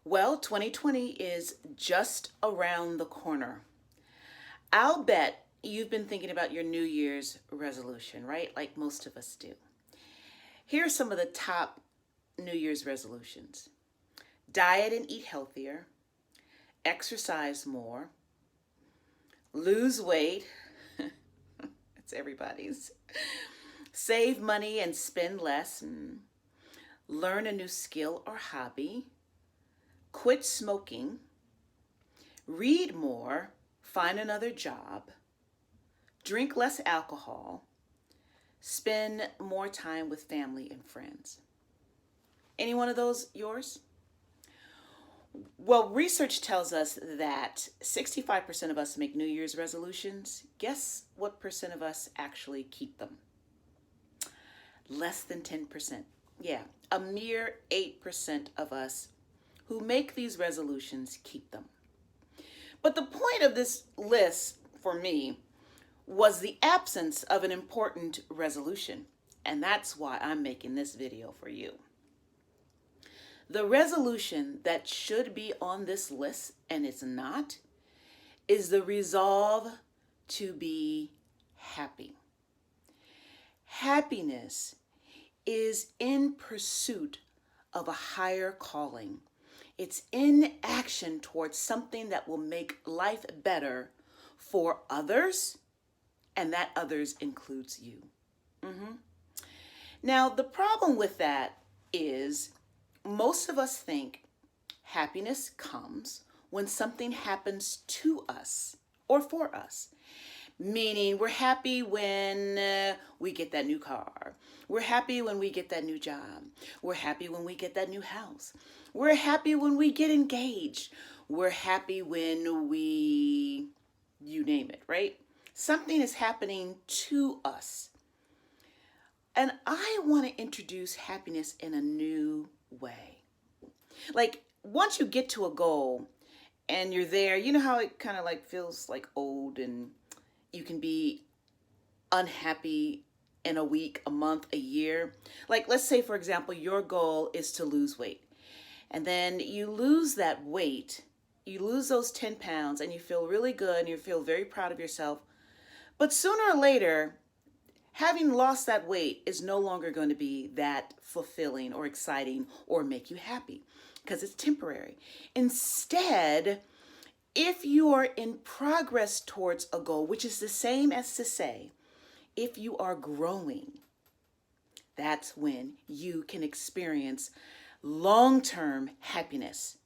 Well, 2020 is just around the corner. I'll bet you've been thinking about your New Year's resolution, right? Like most of us do. Here are some of the top New Year's resolutions: diet and eat healthier, exercise more, lose weight. That's everybody's. Save money and spend less, learn a new skill or hobby, quit smoking, read more, find another job, drink less alcohol, spend more time with family and friends. Any one of those yours? Well, research tells us that 65% of us make New Year's resolutions. Guess what percent of us actually keep them? Less than 10%. Yeah, a mere 8% of us who make these resolutions keep them. But the point of this list for me was the absence of an important resolution. And that's why I'm making this video for you. The resolution that should be on this list, and it's not, is the resolve to be happy. Happiness is in pursuit of a higher calling. It's in action towards something that will make life better for others, and that others includes you. Now, the problem with that is most of us think happiness comes when something happens to us or for us. Meaning, we're happy when we get that new car. We're happy when we get that new job. We're happy when we get that new house. We're happy when we get engaged. We're happy when we, you name it, right? Something is happening to us. And I want to introduce happiness in a new way. Like, once you get to a goal and you're there, you know how it kind of like feels like old, and you can be unhappy in a week, a month, a year. Like, let's say, for example, your goal is to lose weight. And then you lose that weight, you lose those 10 pounds, and you feel really good, and you feel very proud of yourself. But sooner or later, having lost that weight is no longer going to be that fulfilling or exciting or make you happy, because it's temporary. Instead, if you are in progress towards a goal, which is the same as to say, if you are growing, that's when you can experience long-term happiness.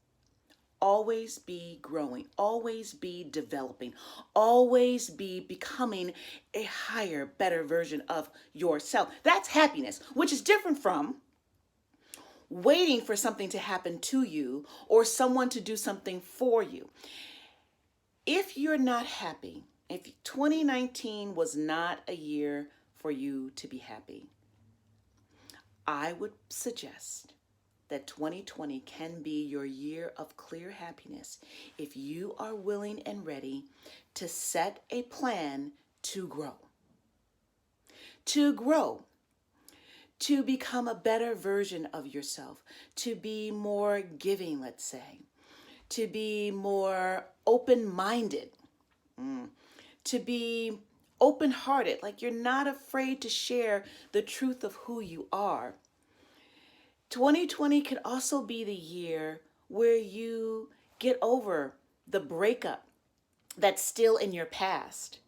Always be growing, always be developing, always be becoming a higher, better version of yourself. That's happiness, which is different from waiting for something to happen to you or someone to do something for you. If you're not happy, if 2019 was not a year for you to be happy, I would suggest that 2020 can be your year of clear happiness if you are willing and ready to set a plan to grow. To grow, to become a better version of yourself, to be more giving, let's say, to be more open-minded, to be open-hearted, like you're not afraid to share the truth of who you are. 2020 could also be the year where you get over the breakup that's still in your past,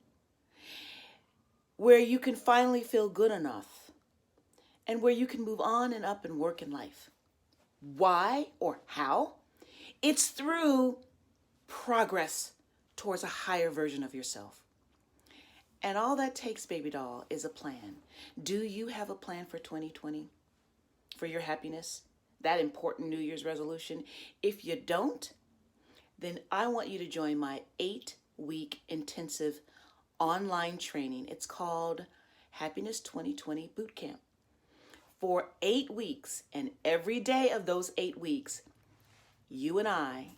where you can finally feel good enough, and where you can move on and up and work in life. Why or how? It's through progress towards a higher version of yourself. And all that takes, baby doll, is a plan. Do you have a plan for 2020? For your happiness? That important New Year's resolution? If you don't, then I want you to join my 8-week intensive online training. It's called Happiness 2020 Bootcamp. For 8 weeks, and every day of those 8 weeks, you and I,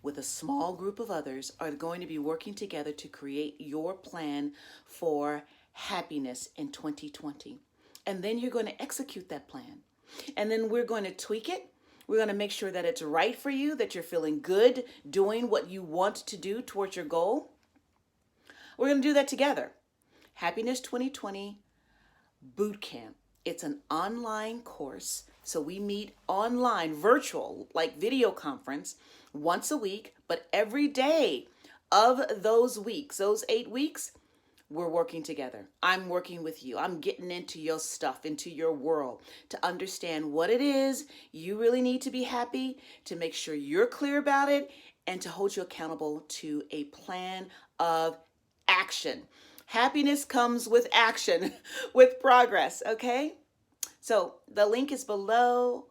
with a small group of others, are going to be working together to create your plan for happiness in 2020. And then you're going to execute that plan. And then we're going to tweak it. We're going to make sure that it's right for you, that you're feeling good doing what you want to do towards your goal. We're going to do that together. Happiness 2020 Bootcamp. It's an online course. So we meet online, virtual, like video conference, once a week, but every day of those weeks, those 8 weeks, we're working together. I'm working with you. I'm getting into your stuff, into your world, to understand what it is you really need to be happy, to make sure you're clear about it, and to hold you accountable to a plan of action. Happiness comes with action, with progress, okay? So the link is below.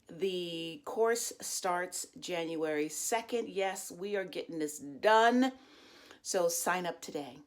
The course starts January 2nd. Yes, we are getting this done. So sign up today.